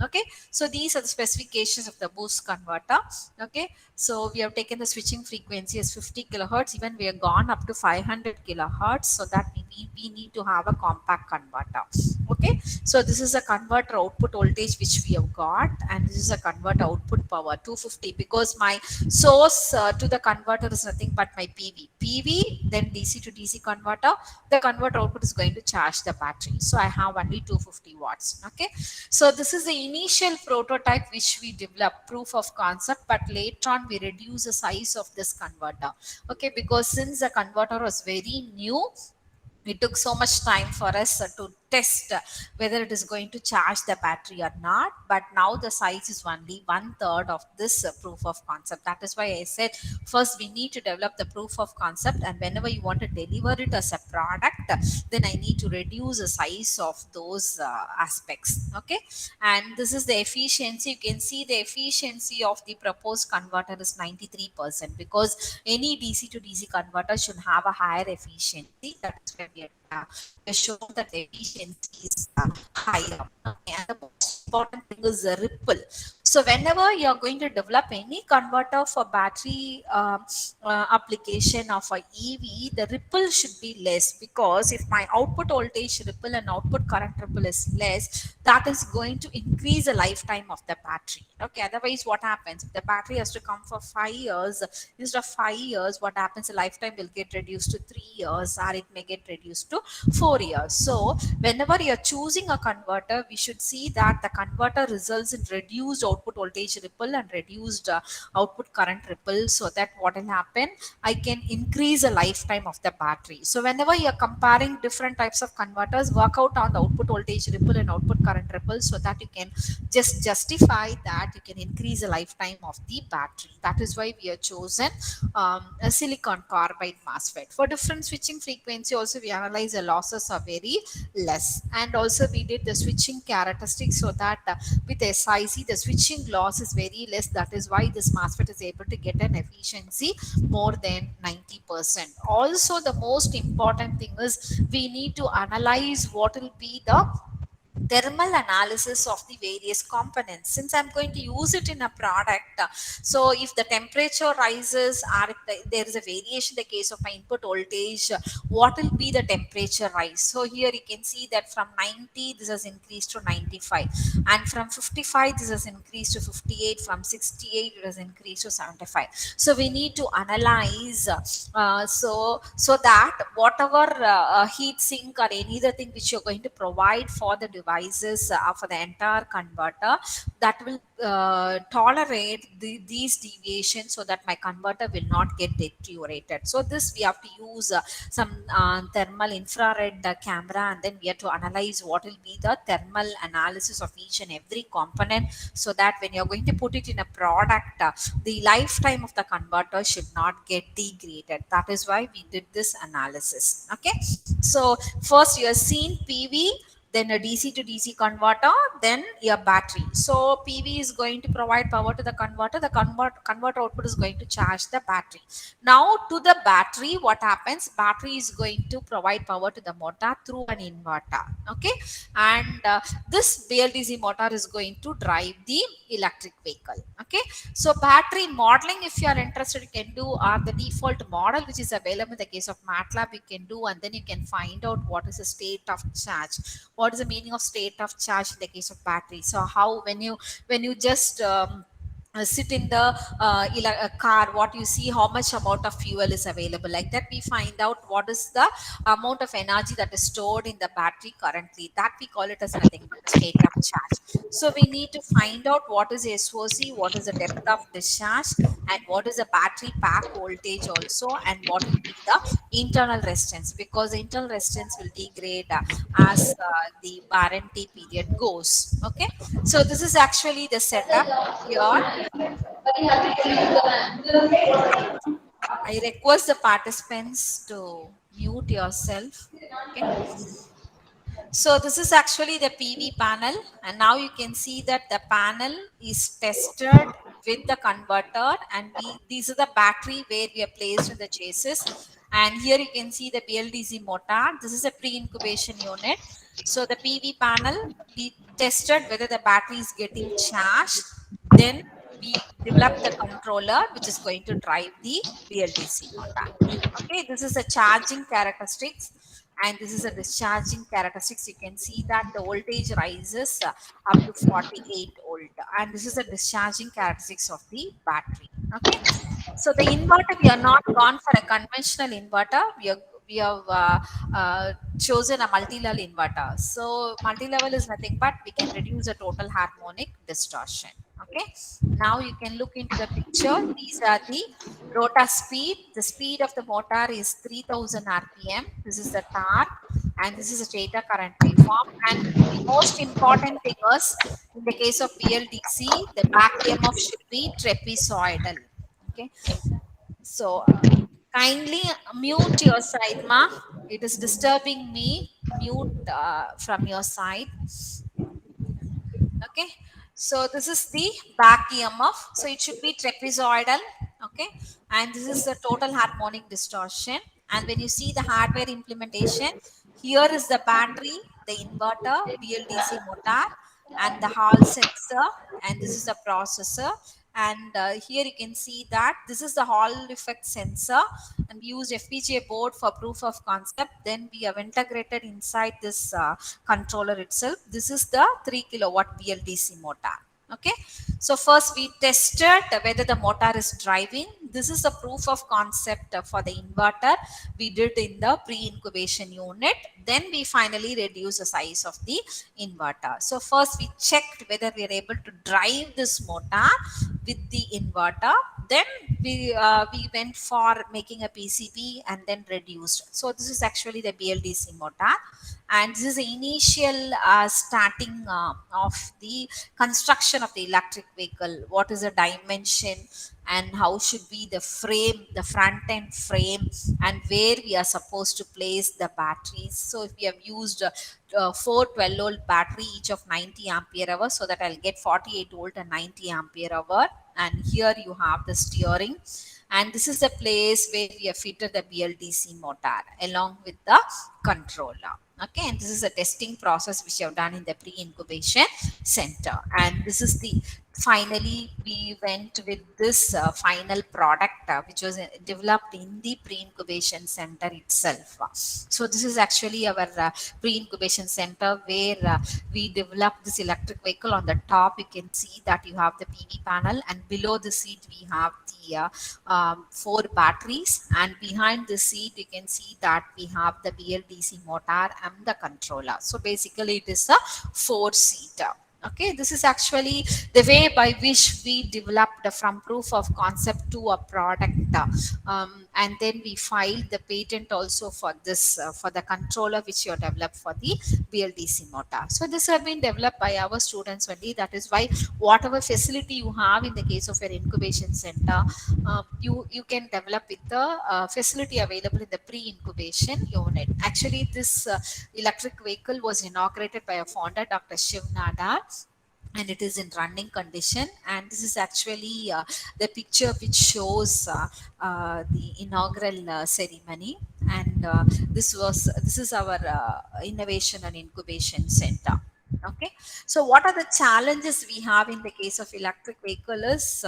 Okay, so these are the specifications of the boost converter. Okay, so we have taken the switching frequency as 50 kilohertz, even we have gone up to 500 kilohertz, so that we need to have a compact converter. Okay, so this is a converter output voltage which we have got, and this is a converter output power 250, because my source to the converter is nothing but my PV, then DC to DC converter. The converter output is going to charge the battery, so I have only 250 watts. Okay, so this is the initial prototype which we developed, proof of concept, but later on we reduce the size of this converter. Okay, because since the converter was very new, it took so much time for us to test whether it is going to charge the battery or not. But now the size is only 1/3 of this proof of concept. That is why I said first we need to develop the proof of concept, and whenever you want to deliver it as a product, then I need to reduce the size of those aspects. Okay, and this is the efficiency. You can see the efficiency of the proposed converter is 93%, because any DC to DC converter should have a higher efficiency. That is why we have shown that the efficiency is higher. Okay. And the most important thing is the ripple. So whenever you are going to develop any converter for battery application of a EV, the ripple should be less, because if my output voltage ripple and output current ripple is less, that is going to increase the lifetime of the battery. Okay, otherwise what happens, if the battery has to come for 5 years, instead of 5 years, what happens, the lifetime will get reduced to 3 years, or it may get reduced to 4 years. So whenever you are choosing a converter, we should see that the converter results in reduced output output voltage ripple and reduced output current ripple, so that what will happen, I can increase the lifetime of the battery. So whenever you're comparing different types of converters, work out on the output voltage ripple and output current ripple, so that you can just justify that you can increase the lifetime of the battery. That is why we have chosen a silicon carbide MOSFET. For different switching frequency also we analyze the losses are very less, and also we did the switching characteristics, so that with SiC the switching loss is very less. That is why this MOSFET is able to get an efficiency more than 90%. Also the most important thing is we need to analyze what will be the thermal analysis of the various components, since I'm going to use it in a product. So if the temperature rises, or if there is a variation in the case of my input voltage, what will be the temperature rise? So here you can see that from 90 this has increased to 95, and from 55 this has increased to 58, from 68 it has increased to 75. So we need to analyze, so that whatever heat sink or any other thing which you're going to provide for the devices, for the entire converter, that will tolerate these deviations, so that my converter will not get deteriorated. So this we have to use some thermal infrared camera, and then we have to analyze what will be the thermal analysis of each and every component, so that when you're going to put it in a product, the lifetime of the converter should not get degraded. That is why we did this analysis. Okay, so first you have seen PV, then a DC to DC converter, then your battery. So PV is going to provide power to the converter. The converter output is going to charge the battery. Now to the battery, what happens? Battery is going to provide power to the motor through an inverter. Okay, and this BLDC motor is going to drive the electric vehicle. Okay, so battery modeling, if you are interested, you can do, or the default model which is available in the case of MATLAB you can do, and then you can find out what is the state of charge, what is the meaning of state of charge in the case of battery. So how when you just sit in the car, what you see, how much amount of fuel is available, like that we find out what is the amount of energy that is stored in the battery currently. That we call it as nothing but state of charge. So we need to find out what is SOC, what is the depth of discharge, and what is the battery pack voltage also, and what will be the internal resistance, because the internal resistance will degrade as the warranty period goes. Okay, so this is actually the setup here. I request the participants to mute yourself. Okay. So this is actually the PV panel, and now you can see that the panel is tested with the converter, and these are the battery where we are placed in the chassis. And here you can see the BLDC motor. This is a pre-incubation unit. So the PV panel, we tested whether the battery is getting charged. Then we develop the controller which is going to drive the BLDC motor. Okay, this is the charging characteristics, and this is a discharging characteristics. You can see that the voltage rises up to 48 volt, and this is the discharging characteristics of the battery. Okay, so the inverter, we are not gone for a conventional inverter. We have chosen a multi-level inverter. So multi-level is nothing but we can reduce the total harmonic distortion. Okay, now you can look into the picture. These are the rotor speed. The speed of the motor is 3000 rpm. This is the torque, and this is a stator current waveform. And the most important thing is, in the case of BLDC, the back EMF should be trapezoidal. Okay, so kindly mute your side, ma. It is disturbing me. Mute from your side. Okay, so this is the back EMF. So it should be trapezoidal. Okay, and this is the total harmonic distortion. And when you see the hardware implementation, here is the battery, the inverter, BLDC motor, and the hall sensor, and this is the processor. And here you can see that this is the hall effect sensor, and we used FPGA board for proof of concept. Then we have integrated inside this controller itself. This is the 3 kilowatt BLDC motor. Okay, so first we tested whether the motor is driving. This is a proof of concept for the inverter we did in the pre-incubation unit. Then we finally reduce the size of the inverter. So first we checked whether we are able to drive this motor with the inverter. Then we went for making a PCB and then reduced. So this is actually the BLDC motor, and this is the initial starting of the construction of the electric vehicle. What is the dimension and how should be the frame, the front end frame, and where we are supposed to place the batteries. So if we have used four 12-volt battery each of 90 ampere hour, so that I'll get 48 volt and 90 ampere hour. And here you have the steering, and this is the place where we have fitted the BLDC motor along with the controller. Okay, and this is a testing process which you have done in the pre-incubation center. And this is the finally we went with this final product which was developed in the pre-incubation center itself. So this is actually our pre-incubation center where we developed this electric vehicle. On the top you can see that you have the PV panel, and below the seat we have the four batteries, and behind the seat you can see that we have the BLDC motor and the controller. So basically it is a four-seater. Okay, this is actually the way by which we developed from proof of concept to a product, and then we filed the patent also for this for the controller which you have developed for the BLDC motor. So this have been developed by our students only. That is why whatever facility you have in the case of your incubation center, you can develop with the facility available in the pre-incubation unit. Actually, this electric vehicle was inaugurated by a founder, Dr. Shiv Nadar, and it is in running condition. And this is actually the picture which shows the inaugural ceremony. And this is our innovation and incubation center. Okay, so what are the challenges we have in the case of electric vehicle is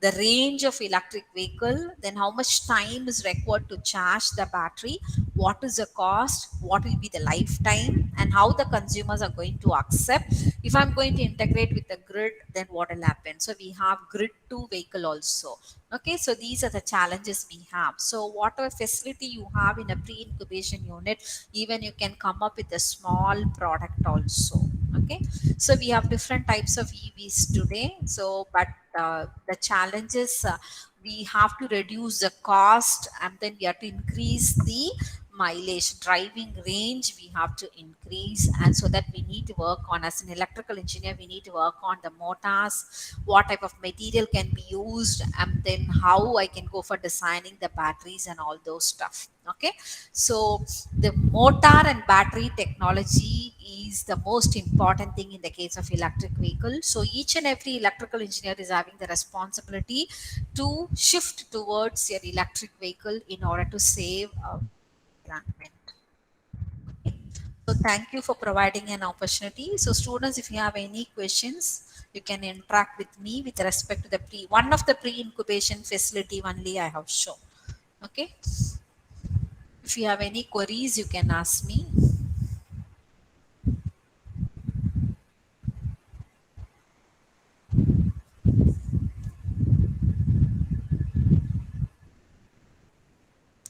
the range of electric vehicle, then how much time is required to charge the battery, what is the cost, what will be the lifetime, and how the consumers are going to accept. If I'm going to integrate with the grid, then what will happen? So we have grid to vehicle also. Okay, so these are the challenges we have. So whatever facility you have in a pre-incubation unit, even you can come up with a small product also. Okay, so we have different types of EVs today. So but the challenges, we have to reduce the cost, and then we have to increase the mileage, driving range we have to increase. And so that we need to work on, as an electrical engineer, we need to work on the motors, what type of material can be used, and then how I can go for designing the batteries and all those stuff. Okay, so the motor and battery technology is the most important thing in the case of electric vehicle. So each and every electrical engineer is having the responsibility to shift towards your electric vehicle in order to save environment. So thank you for providing an opportunity. So students, if you have any questions, you can interact with me with respect to the one of the pre-incubation facility only I have shown. Okay. If you have any queries, you can ask me.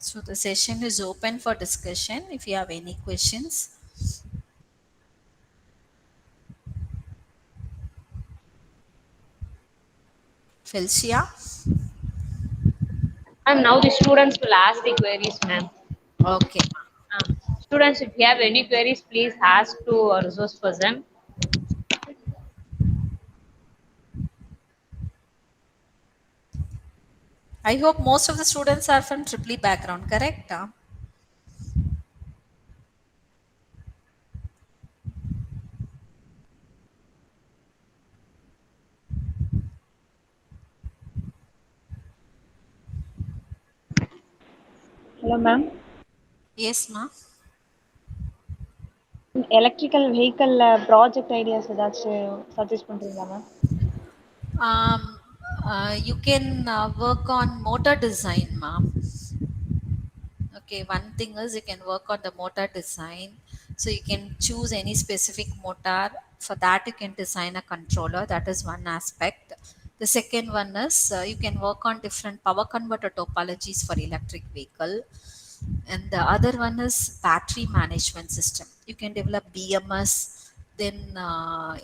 So the session is open for discussion. If you have any questions. Felicia. And now the students will ask the queries, ma'am. Okay. Students, if you have any queries, please ask to a resource person. I hope most of the students are from Triple E background, correct? Hello, ma'am. Yes, ma. Electrical vehicle project ideas ஏதாச்சும் suggest பண்றீங்களா ma'am? You can work on motor design, ma'am. Okay, one thing is you can work on the motor design. So you can choose any specific motor For that, you can design a controller. That is one aspect. The second one is you can work on different power converter topologies for electric vehicle. And the other one is battery management system. You can develop BMS. Then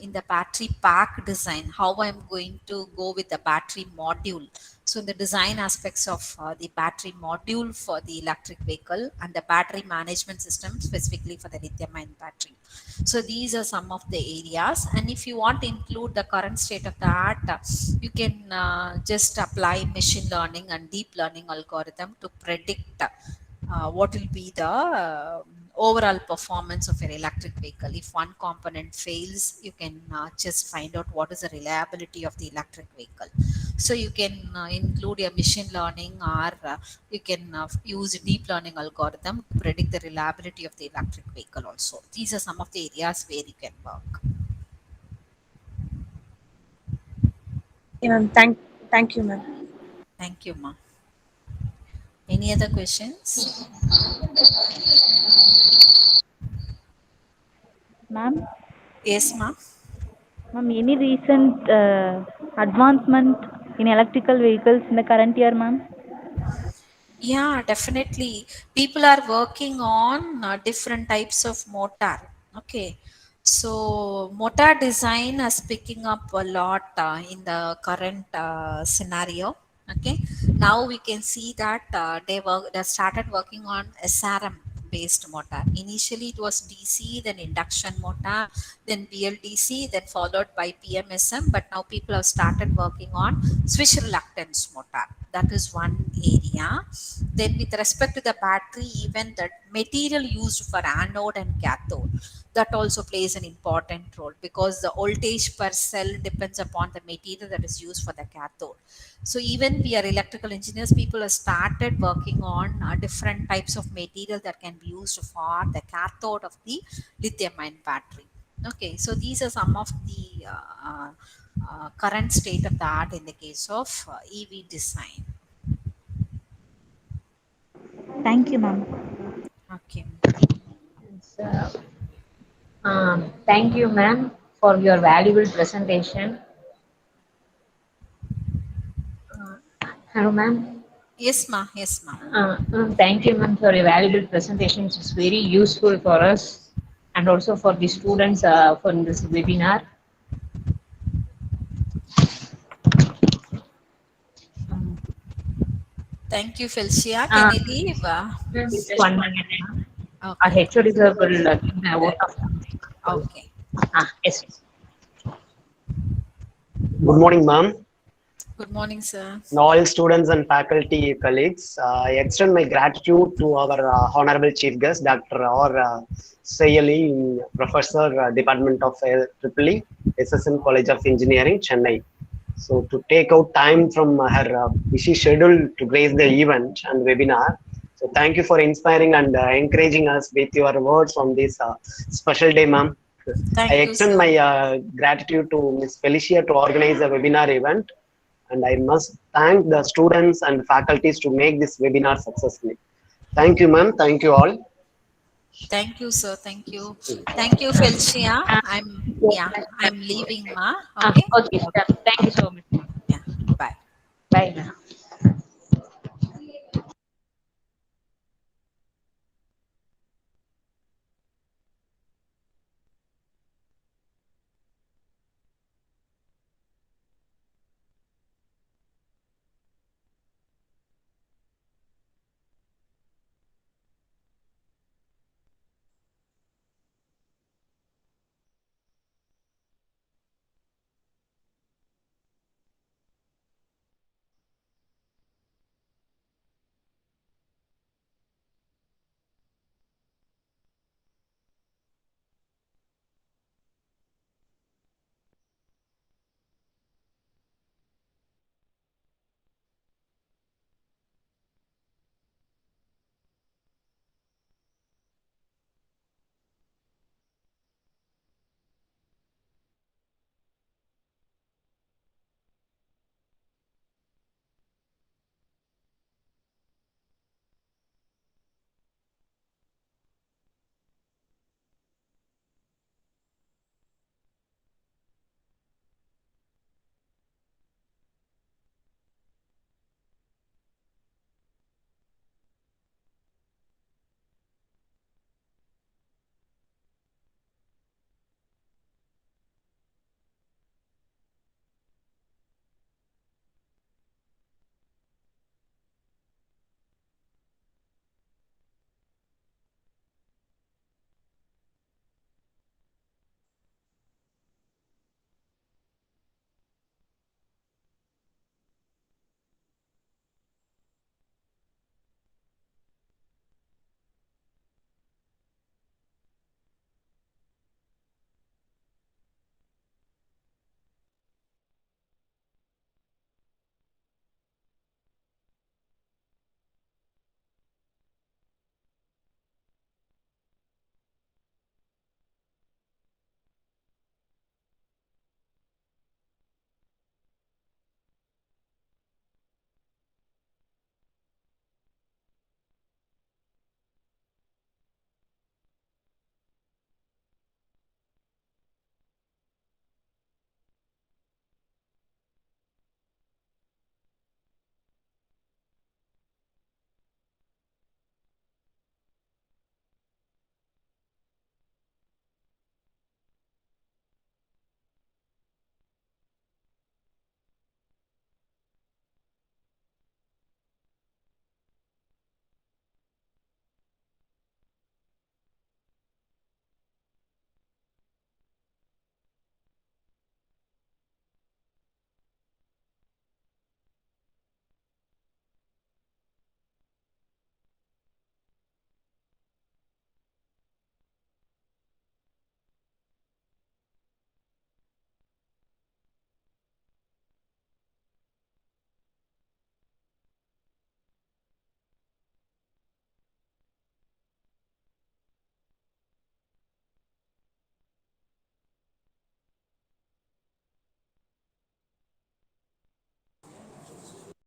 in the battery pack design, how I'm going to go with the battery module. So in the design aspects of the battery module for the electric vehicle and the battery management system specifically for the lithium ion battery. So these are some of the areas. And if you want to include the current state of the art, you can just apply machine learning and deep learning algorithm to predict what will be the overall performance of your electric vehicle. If one component fails, you can just find out what is the reliability of the electric vehicle. So you can include your machine learning, or you can use a deep learning algorithm to predict the reliability of the electric vehicle also. These are some of the areas where you can work. Yeah, ma'am. Thank you, ma'am. Thank you, ma. Any other questions? Ma'am, Yes, ma. ma'am, any recent advancement in electrical vehicles in the current year, ma'am? Yeah, definitely. People are working on different types of motor. Okay. So, motor design is picking up a lot in the current scenario. Okay. Now we can see that they started working on SRM based motor. Initially, it was DC, then induction motor, then BLDC, then followed by PMSM. But now people have started working on switch reluctance motor. That is one area. Then with respect to the battery, even the material used for anode and cathode, that also plays an important role, because the voltage per cell depends upon the material that is used for the cathode. So even we are electrical engineers, people have started working on different types of material that can be used for the cathode of the lithium ion battery. Okay, so these are some of the current state of the art in the case of EV design. Thank you, ma'am. Okay. So, thank you, ma'am, for your valuable presentation. Hello, ma'am. Yes, ma. Yes, ma. Thank you, ma'am, for your valuable presentation. It's very useful for us and also for the students for this webinar. Um, Thank you, Felicia. Can uh, I leave? just 1 minute, ma'am. Our Okay. HOD sir will give the vote of Okay. yes. Good morning, ma'am, Good morning, sir. and all students and faculty colleagues. I extend my gratitude to our Honorable Chief Guest, Dr. R. Sayali, Professor, Department of EEE, SSN College of Engineering, Chennai. So, to take out time from her busy schedule to grace the event and webinar. So, thank you for inspiring and encouraging us with your words on this special day, ma'am. I Thank you, extend sir. my gratitude to Ms. Felicia to organize the webinar event, and I must thank the students and faculties to make this webinar successful. Thank you, ma'am. Thank you all. Thank you, sir. Thank you. Thank you, Felicia. Uh, I'm leaving, ma. Okay. okay, sir. Thank you so much. Yeah. Bye. Bye, ma'am.